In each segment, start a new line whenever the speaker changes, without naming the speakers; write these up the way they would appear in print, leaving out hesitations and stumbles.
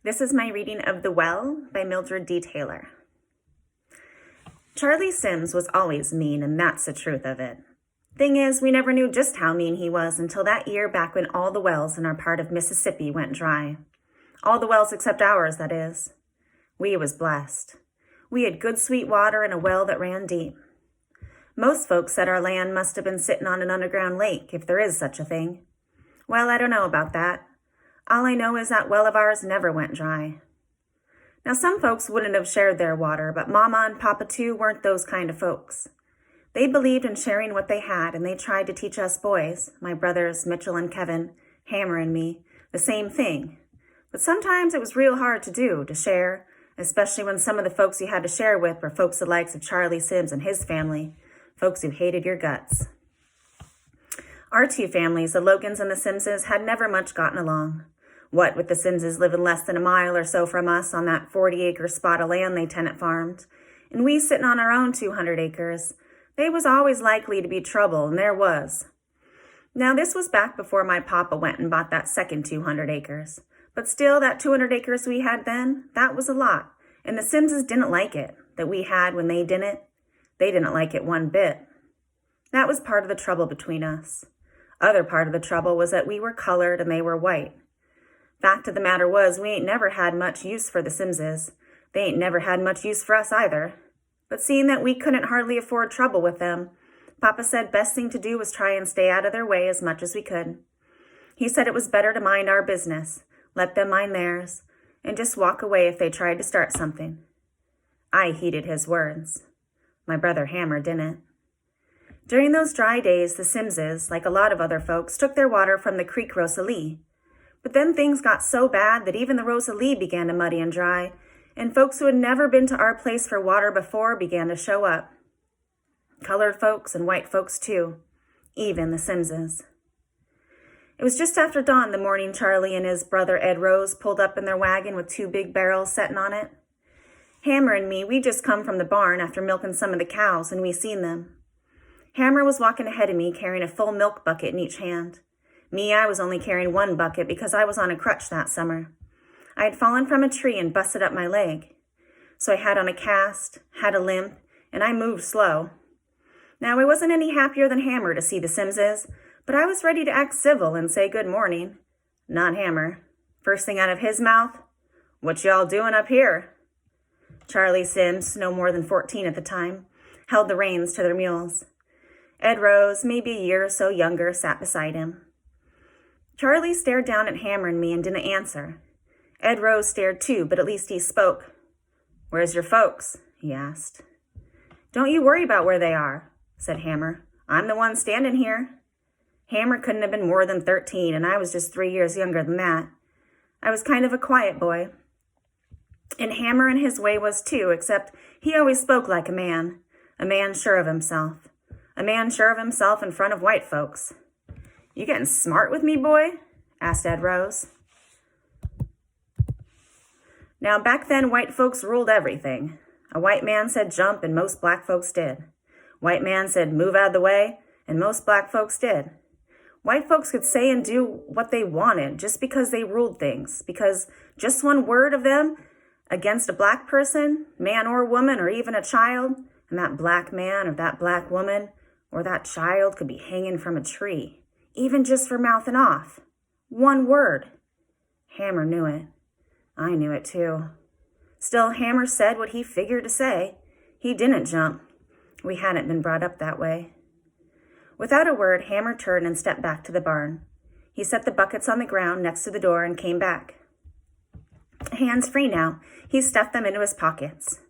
This is my reading of The Well by Mildred D. Taylor. Charlie Sims was always mean, and that's the truth of it. Thing is, we never knew just how mean he was until that year back when all the wells in our part of Mississippi went dry. All the wells except ours, that is. We was blessed. We had good sweet water and a well that ran deep. Most folks said our land must have been sitting on an underground lake, if there is such a thing. Well, I don't know about that. All I know is that well of ours never went dry. Now, some folks wouldn't have shared their water, but Mama and Papa, too, weren't those kind of folks. They believed in sharing what they had, and they tried to teach us boys, my brothers Mitchell and Kevin, Hammer and me, the same thing. But sometimes it was real hard to do, to share, especially when some of the folks you had to share with were folks the likes of Charlie Sims and his family, folks who hated your guts. Our two families, the Logans and the Simses, had never much gotten along. What with the Simses living less than a mile or so from us on that 40-acre spot of land they tenant farmed, and we sitting on our own 200 acres, they was always likely to be trouble, and there was. Now, this was back before my papa went and bought that second 200 acres. But still, that 200 acres we had then, that was a lot, and the Simses didn't like it, that we had when they didn't. They didn't like it one bit. That was part of the trouble between us. Other part of the trouble was that we were colored and they were white. Fact of the matter was, we ain't never had much use for the Simses. They ain't never had much use for us either. But seeing that we couldn't hardly afford trouble with them, Papa said best thing to do was try and stay out of their way as much as we could. He said it was better to mind our business, let them mind theirs, and just walk away if they tried to start something. I heeded his words. My brother Hammer didn't. During those dry days, the Simses, like a lot of other folks, took their water from the Creek Rosalie. But then things got so bad that even the Rosalie began to muddy and dry, and folks who had never been to our place for water before began to show up. Colored folks and white folks too, even the Simses. It was just after dawn the morning Charlie and his brother Ed Rose pulled up in their wagon with two big barrels setting on it. Hammer and me, we just come from the barn after milking some of the cows, and we seen them. Hammer was walking ahead of me carrying a full milk bucket in each hand. Me, I was only carrying one bucket because I was on a crutch that summer. I had fallen from a tree and busted up my leg. So I had on a cast, had a limp, and I moved slow. Now, I wasn't any happier than Hammer to see the Simses, but I was ready to act civil and say good morning. Not Hammer. First thing out of his mouth, "What y'all doing up here?" Charlie Sims, no more than 14 at the time, held the reins to their mules. Ed Rose, maybe a year or so younger, sat beside him. Charlie stared down at Hammer and me and didn't answer. Ed Rose stared too, but at least he spoke. "Where's your folks?" he asked. "Don't you worry about where they are," said Hammer. "I'm the one standing here." Hammer couldn't have been more than 13, and I was just 3 years younger than that. I was kind of a quiet boy. And Hammer in his way was too, except he always spoke like a man sure of himself. A man sure of himself in front of white folks. "You getting smart with me, boy?" asked Ed Rose. Now, back then, white folks ruled everything. A white man said jump, and most black folks did. White man said move out of the way, and most black folks did. White folks could say and do what they wanted just because they ruled things, because just one word of them against a black person, man or woman, or even a child, and that black man or that black woman or that child could be hanging from a tree, even just for mouthing off. One word. Hammer knew it. I knew it too. Still, Hammer said what he figured to say. He didn't jump. We hadn't been brought up that way. Without a word, Hammer turned and stepped back to the barn. He set the buckets on the ground next to the door and came back. Hands free now, he stuffed them into his pockets.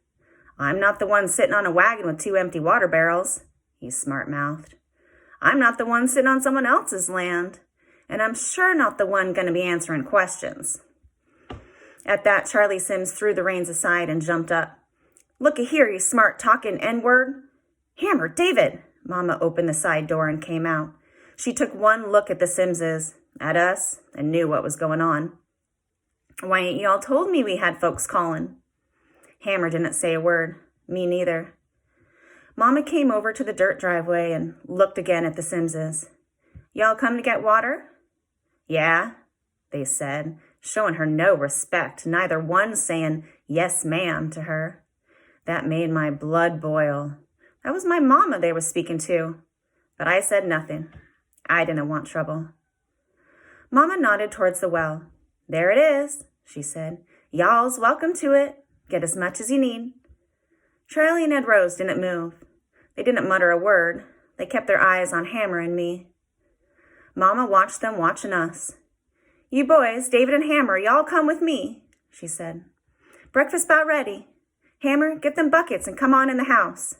"I'm not the one sitting on a wagon with 2 empty water barrels," he smart-mouthed. "I'm not the one sitting on someone else's land, and I'm sure not the one going to be answering questions." At that, Charlie Sims threw the reins aside and jumped up. "Looky here, you smart-talking N-word." "Hammer, David!" Mama opened the side door and came out. She took one look at the Simses, at us, and knew what was going on. "Why ain't y'all told me we had folks calling?" Hammer didn't say a word. Me neither. Mama came over to the dirt driveway and looked again at the Simses. "Y'all come to get water?" "Yeah," they said, showing her no respect, neither one saying, "Yes, ma'am," to her. That made my blood boil. That was my mama they was speaking to. But I said nothing. I didn't want trouble. Mama nodded towards the well. "There it is," she said. "Y'all's welcome to it. Get as much as you need." Charlie and Ed Rose didn't move. They didn't mutter a word. They kept their eyes on Hammer and me. Mama watched them watching us. "You boys, David and Hammer, y'all come with me," she said. "Breakfast about ready. Hammer, get them buckets and come on in the house."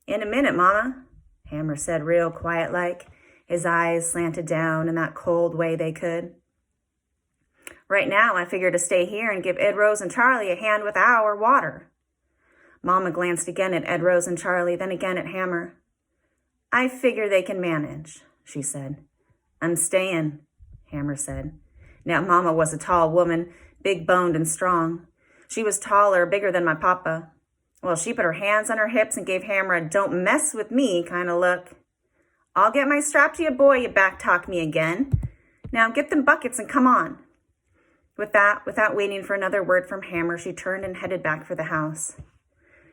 "In a minute, Mama," Hammer said real quiet-like. His eyes slanted down in that cold way they could. "Right now, I figure to stay here and give Ed Rose and Charlie a hand with our water." Mama glanced again at Ed Rose and Charlie, then again at Hammer. "I figure they can manage," she said. "I'm staying," Hammer said. Now, Mama was a tall woman, big-boned and strong. She was taller, bigger than my papa. Well, she put her hands on her hips and gave Hammer a "don't mess with me" kind of look. "I'll get my strap to you, boy, you back-talk me again. Now get them buckets and come on." With that, without waiting for another word from Hammer, she turned and headed back for the house.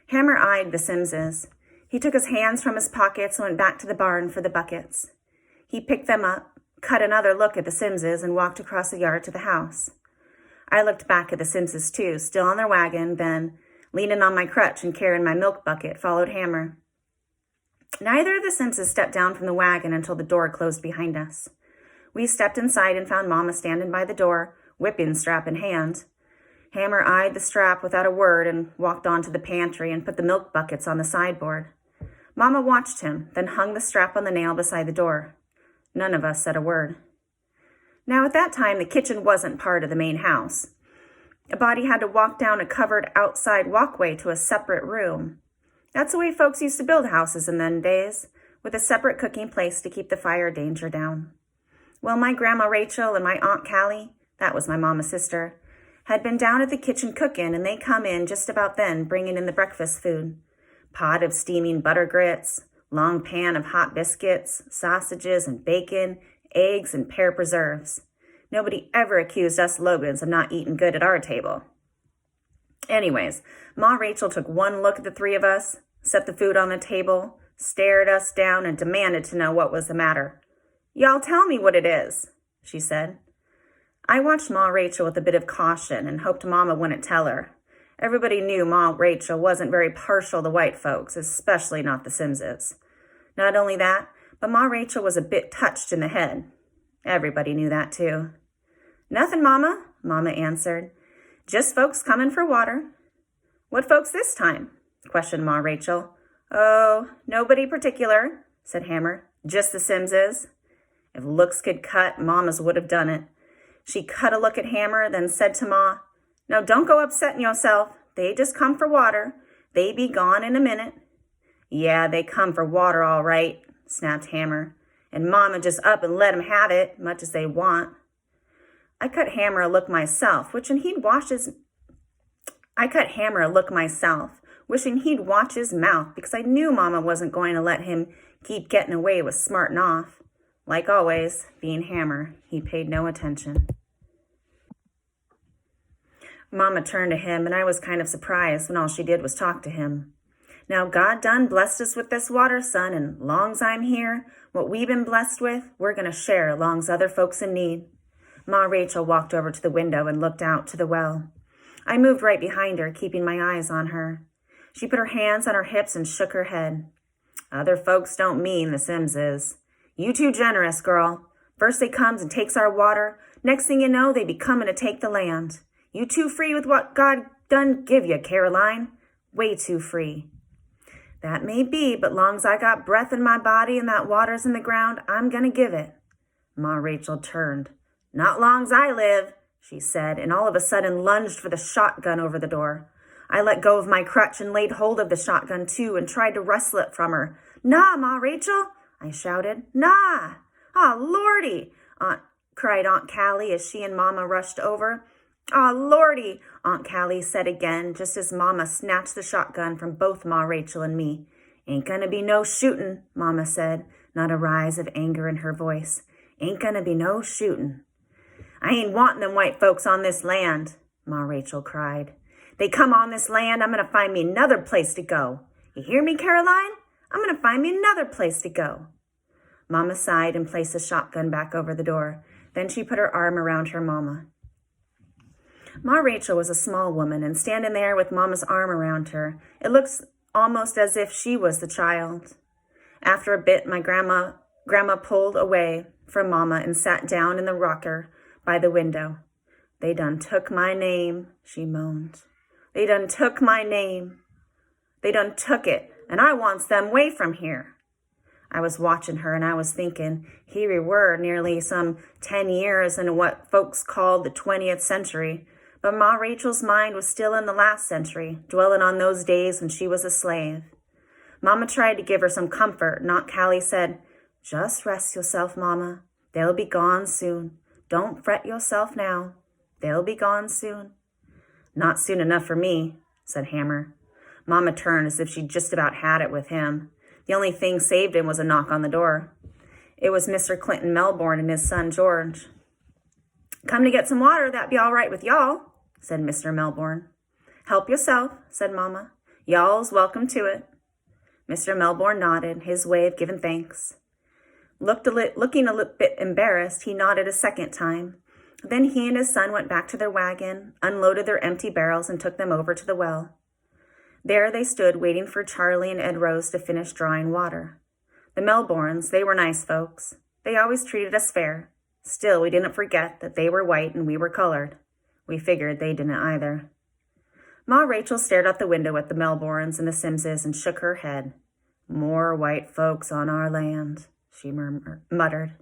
Hammer eyed the Simmses. He took his hands from his pockets and went back to the barn for the buckets. He picked them up, cut another look at the Simmses, and walked across the yard to the house. I looked back at the Simmses too, still on their wagon, then, leaning on my crutch and carrying my milk bucket, followed Hammer. Neither of the Simmses stepped down from the wagon until the door closed behind us. We stepped inside and found Mama standing by the door, whipping strap in hand. Hammer eyed the strap without a word and walked on to the pantry and put the milk buckets on the sideboard. Mama watched him, then hung the strap on the nail beside the door. None of us said a word. Now, at that time, the kitchen wasn't part of the main house. A body had to walk down a covered outside walkway to a separate room. That's the way folks used to build houses in them days, with a separate cooking place to keep the fire danger down. Well, my Grandma Rachel and my Aunt Callie, that was my mama's sister, had been down at the kitchen cooking, and they come in just about then, bringing in the breakfast food. Pot of steaming butter grits, long pan of hot biscuits, sausages and bacon, eggs and pear preserves. Nobody ever accused us Logans of not eating good at our table. Anyways, Ma Rachel took one look at the three of us, set the food on the table, stared us down, and demanded to know what was the matter. "Y'all tell me what it is," she said. I watched Ma Rachel with a bit of caution and hoped Mama wouldn't tell her. Everybody knew Ma Rachel wasn't very partial to white folks, especially not the Simmses. Not only that, but Ma Rachel was a bit touched in the head. Everybody knew that too. "Nothing, Mama," Mama answered. "Just folks coming for water." "What folks this time?" questioned Ma Rachel. "Oh, nobody particular," said Hammer. "Just the Simmses." If looks could cut, Mama's would have done it. She cut a look at Hammer, then said to Ma, "Now don't go upsetting yourself. They just come for water. They be gone in a minute." "Yeah, they come for water all right," snapped Hammer. "And Mama just up and let 'em have it, much as they want." I cut Hammer a look myself, wishing he'd watch his mouth, because I knew Mama wasn't going to let him keep getting away with smarting off. Like always, being Hammer, he paid no attention. Mama turned to him, and I was kind of surprised when all she did was talk to him. "Now, God done blessed us with this water, son, and long's I'm here, what we been blessed with, we're going to share long's other folks in need." Ma Rachel walked over to the window and looked out to the well. I moved right behind her, keeping my eyes on her. She put her hands on her hips and shook her head. "Other folks don't mean the Simmses. You too generous, girl. First they comes and takes our water. Next thing you know, they be comin' to take the land. You too free with what God done give you, Caroline. Way too free." "That may be, but long's I got breath in my body and that water's in the ground, I'm gonna give it." Ma Rachel turned. "Not long's I live," she said, and all of a sudden lunged for the shotgun over the door. I let go of my crutch and laid hold of the shotgun too and tried to wrestle it from her. "Nah, Ma Rachel," I shouted. "Nah!" "Aw, Lordy!" cried Aunt Callie as she and Mama rushed over. "Aw, Lordy!" Aunt Callie said again, just as Mama snatched the shotgun from both Ma Rachel and me. "Ain't gonna be no shootin'," Mama said, not a rise of anger in her voice. "Ain't gonna be no shootin'." I ain't wanting them white folks on this land, Ma Rachel cried. They come on this land, I'm going to find me another place to go. You hear me, Caroline? I'm going to find me another place to go. Mama sighed and placed the shotgun back over the door. Then she put her arm around her mama. Ma Rachel was a small woman, and standing there with Mama's arm around her, it looks almost as if she was the child. After a bit, my grandma pulled away from Mama and sat down in the rocker by the window. They done took my name, she moaned. They done took my name. They done took it, and I wants them way from here. I was watching her, and I was thinking, here we were nearly some 10 years in what folks called the 20th century, but Ma Rachel's mind was still in the last century, dwelling on those days when she was a slave. Mama tried to give her some comfort, and Aunt Callie said, just rest yourself, Mama. They'll be gone soon. Don't fret yourself now. They'll be gone soon. Not soon enough for me, said Hammer. Mama turned as if she'd just about had it with him. The only thing saved him was a knock on the door. It was Mr. Clinton Melbourne and his son George. Come to get some water, that'd be all right with y'all, said Mr. Melbourne. Help yourself, said Mama. Y'all's welcome to it. Mr. Melbourne nodded, his way of giving thanks. Looking a little bit embarrassed, he nodded a second time. Then he and his son went back to their wagon, unloaded their empty barrels, and took them over to the well. There they stood waiting for Charlie and Ed Rose to finish drawing water. The Melbournes, they were nice folks. They always treated us fair. Still, we didn't forget that they were white and we were colored. We figured they didn't either. Ma Rachel stared out the window at the Melbournes and the Simses and shook her head. More white folks on our land, she muttered.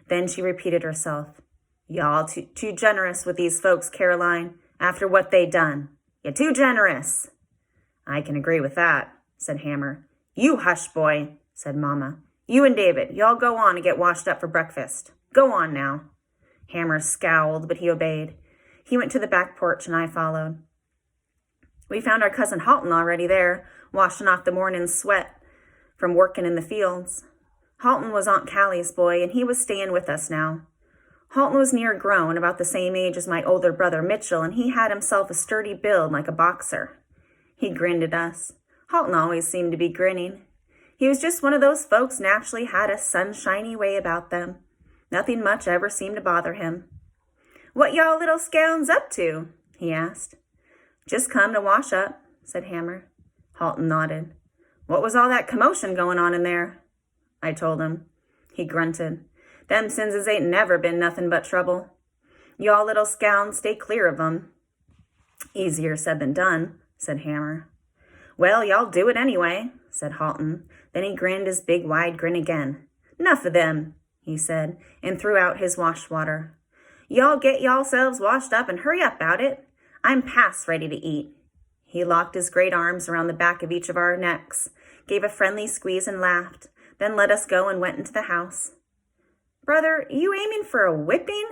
Then she repeated herself. Y'all too generous with these folks, Caroline, after what they done. You're too generous. I can agree with that, said Hammer. You hush, boy, said Mama. You and David, y'all go on and get washed up for breakfast. Go on now. Hammer scowled, but he obeyed. He went to the back porch and I followed. We found our cousin Halton already there, washing off the morning sweat from working in the fields. Halton was Aunt Callie's boy, and he was staying with us now. Halton was near grown, about the same age as my older brother Mitchell, and he had himself a sturdy build like a boxer. He grinned at us. Halton always seemed to be grinning. He was just one of those folks naturally had a sunshiny way about them. Nothing much ever seemed to bother him. What y'all little scound's up to? He asked. Just come to wash up, said Hammer. Halton nodded. What was all that commotion going on in there? I told him. He grunted. Them Simses ain't never been nothing but trouble. Y'all little scounds stay clear of 'em. Easier said than done, said Hammer. Well, y'all do it anyway, said Halton. Then he grinned his big wide grin again. 'Nough of them, he said, and threw out his wash water. Y'all get y'allselves washed up and hurry up about it. I'm past ready to eat. He locked his great arms around the back of each of our necks, gave a friendly squeeze and laughed, then let us go and went into the house. Brother, you aiming for a whipping?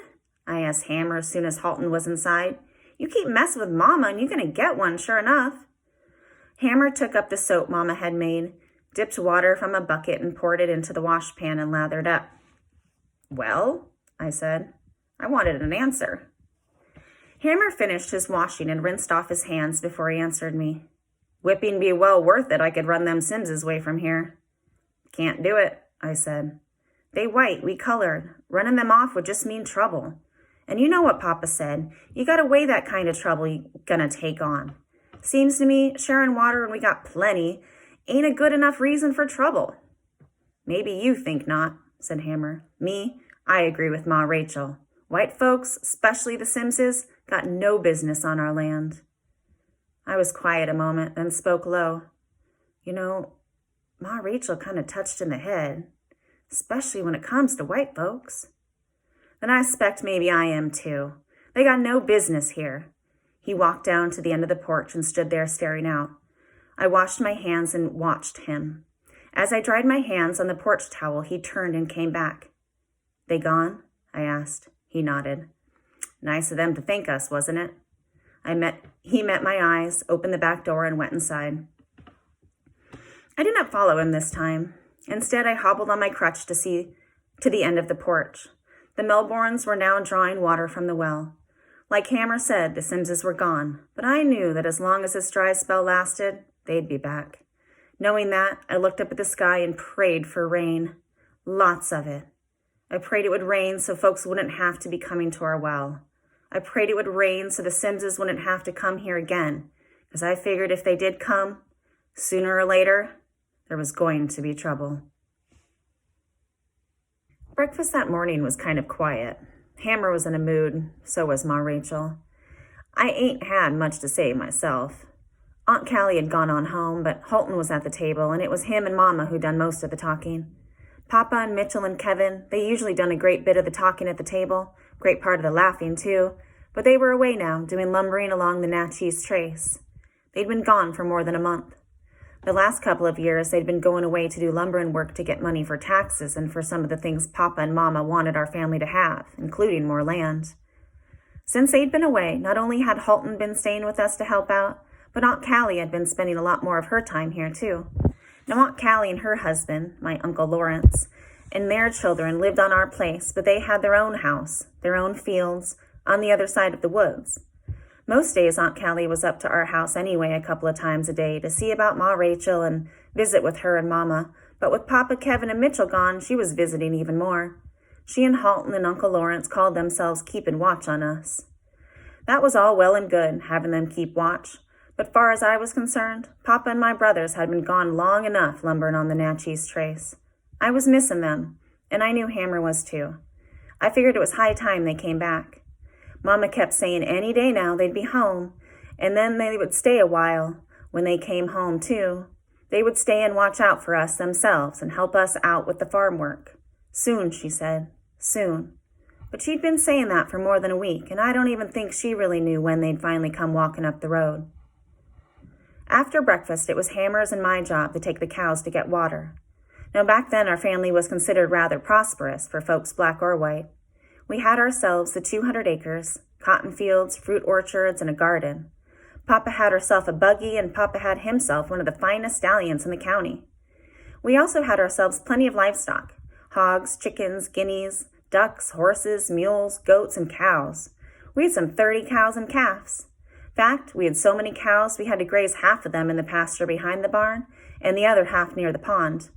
I asked Hammer as soon as Halton was inside. You keep messing with Mama and you're going to get one, sure enough. Hammer took up the soap Mama had made, dipped water from a bucket and poured it into the washpan and lathered up. Well, I said. I wanted an answer. Hammer finished his washing and rinsed off his hands before he answered me. Whipping be well worth it. I could run them Simses away from here. Can't do it, I said. They white, we colored. Running them off would just mean trouble. And you know what Papa said. You gotta weigh that kind of trouble you gonna take on. Seems to me sharing water when we got plenty ain't a good enough reason for trouble. Maybe you think not, said Hammer. Me, I agree with Ma Rachel. White folks, especially the Simses, got no business on our land. I was quiet a moment, then spoke low. You know, Ma Rachel kind of touched in the head, especially when it comes to white folks. Then I suspect maybe I am too. They got no business here. He walked down to the end of the porch and stood there staring out. I washed my hands and watched him. As I dried my hands on the porch towel, he turned and came back. They gone? I asked. He nodded. Nice of them to thank us, wasn't it? He met my eyes, opened the back door, and went inside. I did not follow him this time. Instead, I hobbled on my crutch to the end of the porch. The Melbournes were now drawing water from the well. Like Hammer said, the Simses were gone, but I knew that as long as this dry spell lasted, they'd be back. Knowing that, I looked up at the sky and prayed for rain. Lots of it. I prayed it would rain so folks wouldn't have to be coming to our well. I prayed it would rain so the Simses wouldn't have to come here again, because I figured if they did come, sooner or later, there was going to be trouble. Breakfast that morning was kind of quiet. Hammer was in a mood, so was Ma Rachel. I ain't had much to say myself. Aunt Callie had gone on home, but Holton was at the table, and it was him and Mama who done most of the talking. Papa and Mitchell and Kevin, they usually done a great bit of the talking at the table, great part of the laughing too, but they were away now, doing lumbering along the Natchez Trace. They'd been gone for more than a month. The last couple of years, they'd been going away to do lumbering work to get money for taxes and for some of the things Papa and Mama wanted our family to have, including more land. Since they'd been away, not only had Holton been staying with us to help out, but Aunt Callie had been spending a lot more of her time here, too. Now, Aunt Callie and her husband, my Uncle Lawrence, and their children lived on our place, but they had their own house, their own fields, on the other side of the woods. Most days, Aunt Callie was up to our house anyway a couple of times a day to see about Ma Rachel and visit with her and Mama, but with Papa, Kevin, and Mitchell gone, she was visiting even more. She and Halton and Uncle Lawrence called themselves keeping watch on us. That was all well and good, having them keep watch, but far as I was concerned, Papa and my brothers had been gone long enough lumbering on the Natchez Trace. I was missing them, and I knew Hammer was too. I figured it was high time they came back. Mama kept saying any day now they'd be home, and then they would stay a while. When they came home, too, they would stay and watch out for us themselves and help us out with the farm work. Soon, she said, soon. But she'd been saying that for more than a week, and I don't even think she really knew when they'd finally come walking up the road. After breakfast, it was Hammer's and my job to take the cows to get water. Now, back then, our family was considered rather prosperous for folks black or white. We had ourselves the 200 acres, cotton fields, fruit orchards, and a garden. Papa had herself a buggy, and Papa had himself one of the finest stallions in the county. We also had ourselves plenty of livestock, hogs, chickens, guineas, ducks, horses, mules, goats, and cows. We had some 30 cows and calves. In fact, we had so many cows we had to graze half of them in the pasture behind the barn and the other half near the pond.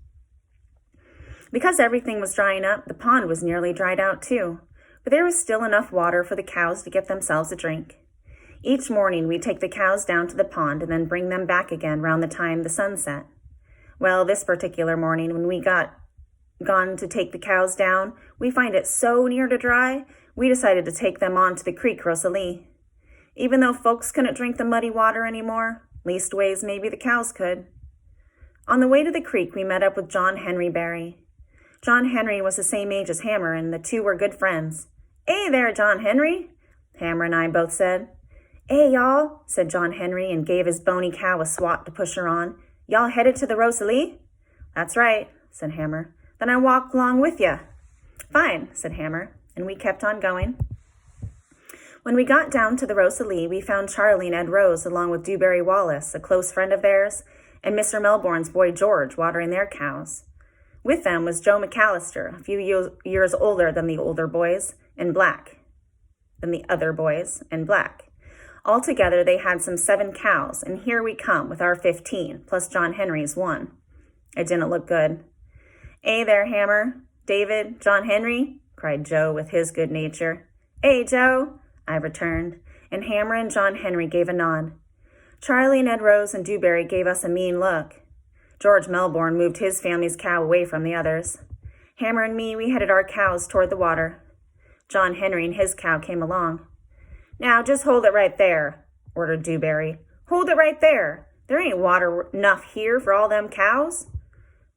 Because everything was drying up, the pond was nearly dried out too, but there was still enough water for the cows to get themselves a drink. Each morning we'd take the cows down to the pond and then bring them back again round the time the sun set. Well, this particular morning when we got gone to take the cows down, we find it so near to dry, we decided to take them on to the creek Rosalie. Even though folks couldn't drink the muddy water anymore, leastways maybe the cows could. On the way to the creek, we met up with John Henry Barry. John Henry was the same age as Hammer, and the two were good friends. "Hey there, John Henry," Hammer and I both said. "Hey, y'all," said John Henry and gave his bony cow a swat to push her on. "Y'all headed to the Rosalie?" "That's right," said Hammer. "Then I walk along with ya." "Fine," said Hammer, and we kept on going. When we got down to the Rosalie, we found Charlie and Ed Rose along with Dewberry Wallace, a close friend of theirs, and Mr. Melbourne's boy George watering their cows. With them was Joe McAllister, a few years older than the older boys, and black than the other boys, and black. Altogether, they had some 7 cows, and here we come with our 15, plus John Henry's 1. It didn't look good. "Hey there, Hammer, David, John Henry," cried Joe with his good nature. "Hey, Joe," I returned, and Hammer and John Henry gave a nod. Charlie and Ed Rose and Dewberry gave us a mean look. George Melbourne moved his family's cow away from the others. Hammer and me, we headed our cows toward the water. John Henry and his cow came along. "Now, just hold it right there," ordered Dewberry. "Hold it right there. There ain't water enough here for all them cows."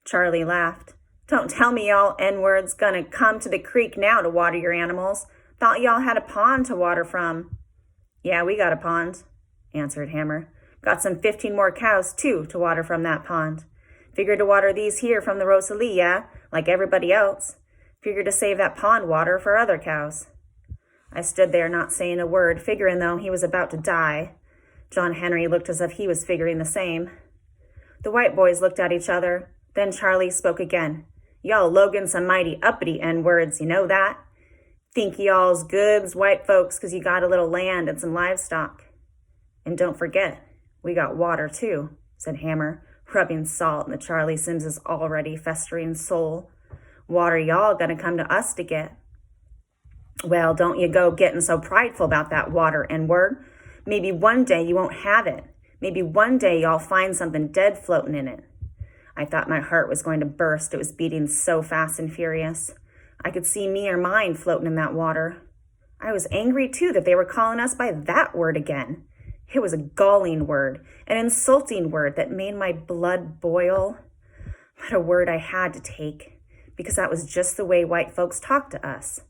Charlie laughed. "Don't tell me y'all N-words gonna come to the creek now to water your animals. Thought y'all had a pond to water from." "Yeah, we got a pond," answered Hammer. "Got some 15 more cows, too, to water from that pond. Figured to water these here from the Rosalie, yeah, like everybody else. Figured to save that pond water for other cows." I stood there not saying a word, figuring though he was about to die. John Henry looked as if he was figuring the same. The white boys looked at each other. Then Charlie spoke again. "Y'all Logan's some mighty uppity N-words, you know that?" Think y'all's goods, white folks, 'cause you got a little land and some livestock. And don't forget, we got water too, said Hammer, rubbing salt into Charlie Sims's already festering soul. Water y'all gonna come to us to get. Well, don't you go getting so prideful about that water, N-word. Maybe one day you won't have it. Maybe one day y'all find something dead floating in it. I thought my heart was going to burst. It was beating so fast and furious. I could see me or mine floating in that water. I was angry, too, that they were calling us by that word again. It was a galling word, an insulting word that made my blood boil. But a word I had to take, because that was just the way white folks talked to us.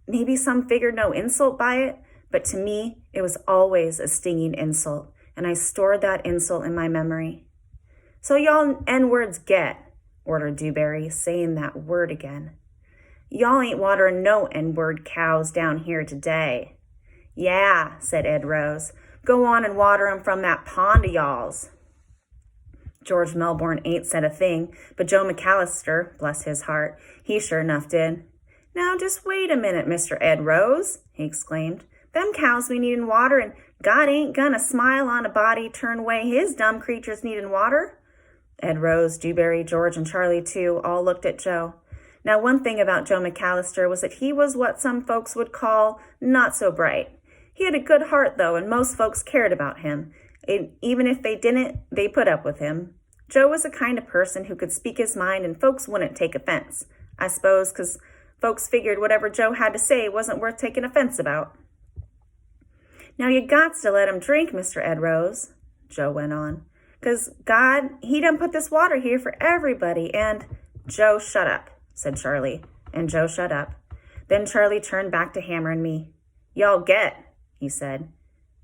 Maybe some figured no insult by it, but to me, it was always a stinging insult, and I stored that insult in my memory. So y'all N-words get, ordered Dewberry, saying that word again. Y'all ain't watering no N-word cows down here today. Yeah, said Ed Rose. Go on and water 'em from that pond of y'all's. George Melbourne ain't said a thing, but Joe McAllister, bless his heart, he sure enough did. Now just wait a minute, Mr. Ed Rose, he exclaimed. Them cows be needin' water, and God ain't gonna smile on a body turn away his dumb creatures needin' water. Ed Rose, Dewberry, George, and Charlie, too, all looked at Joe. Now, one thing about Joe McAllister was that he was what some folks would call not so bright. He had a good heart, though, and most folks cared about him. Even if they didn't, they put up with him. Joe was the kind of person who could speak his mind and folks wouldn't take offense. I suppose because folks figured whatever Joe had to say wasn't worth taking offense about. Now, you gots to let him drink, Mr. Ed Rose, Joe went on. 'Cause God, he done put this water here for everybody, and— Joe, shut up, said Charlie, and Joe shut up. Then Charlie turned back to Hammer and me. Y'all get, he said.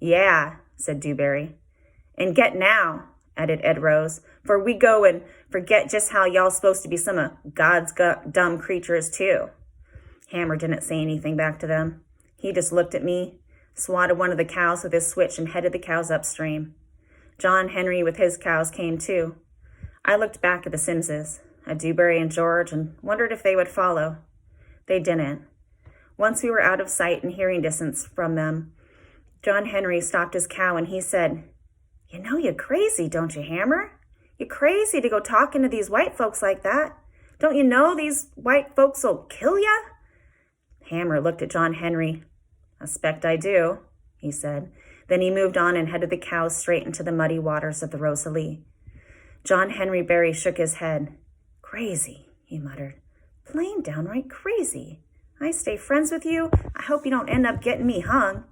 Yeah, said Dewberry. And get now, added Ed Rose, for we go and forget just how y'all supposed to be some of God's dumb creatures too. Hammer didn't say anything back to them. He just looked at me, swatted one of the cows with his switch, and headed the cows upstream. John Henry with his cows came too. I looked back at the Simses, at Dewberry and George, and wondered if they would follow. They didn't. Once we were out of sight and hearing distance from them, John Henry stopped his cow and he said, You know you're crazy, don't you, Hammer? You're crazy to go talking to these white folks like that. Don't you know these white folks'll kill ya? Hammer looked at John Henry. I expect I do, he said. Then he moved on and headed the cows straight into the muddy waters of the Rosalie. John Henry Barry shook his head. Crazy, he muttered. Plain downright crazy. I stay friends with you. I hope you don't end up getting me hung.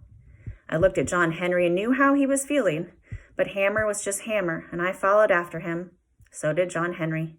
I looked at John Henry and knew how he was feeling, but Hammer was just Hammer, and I followed after him. So did John Henry.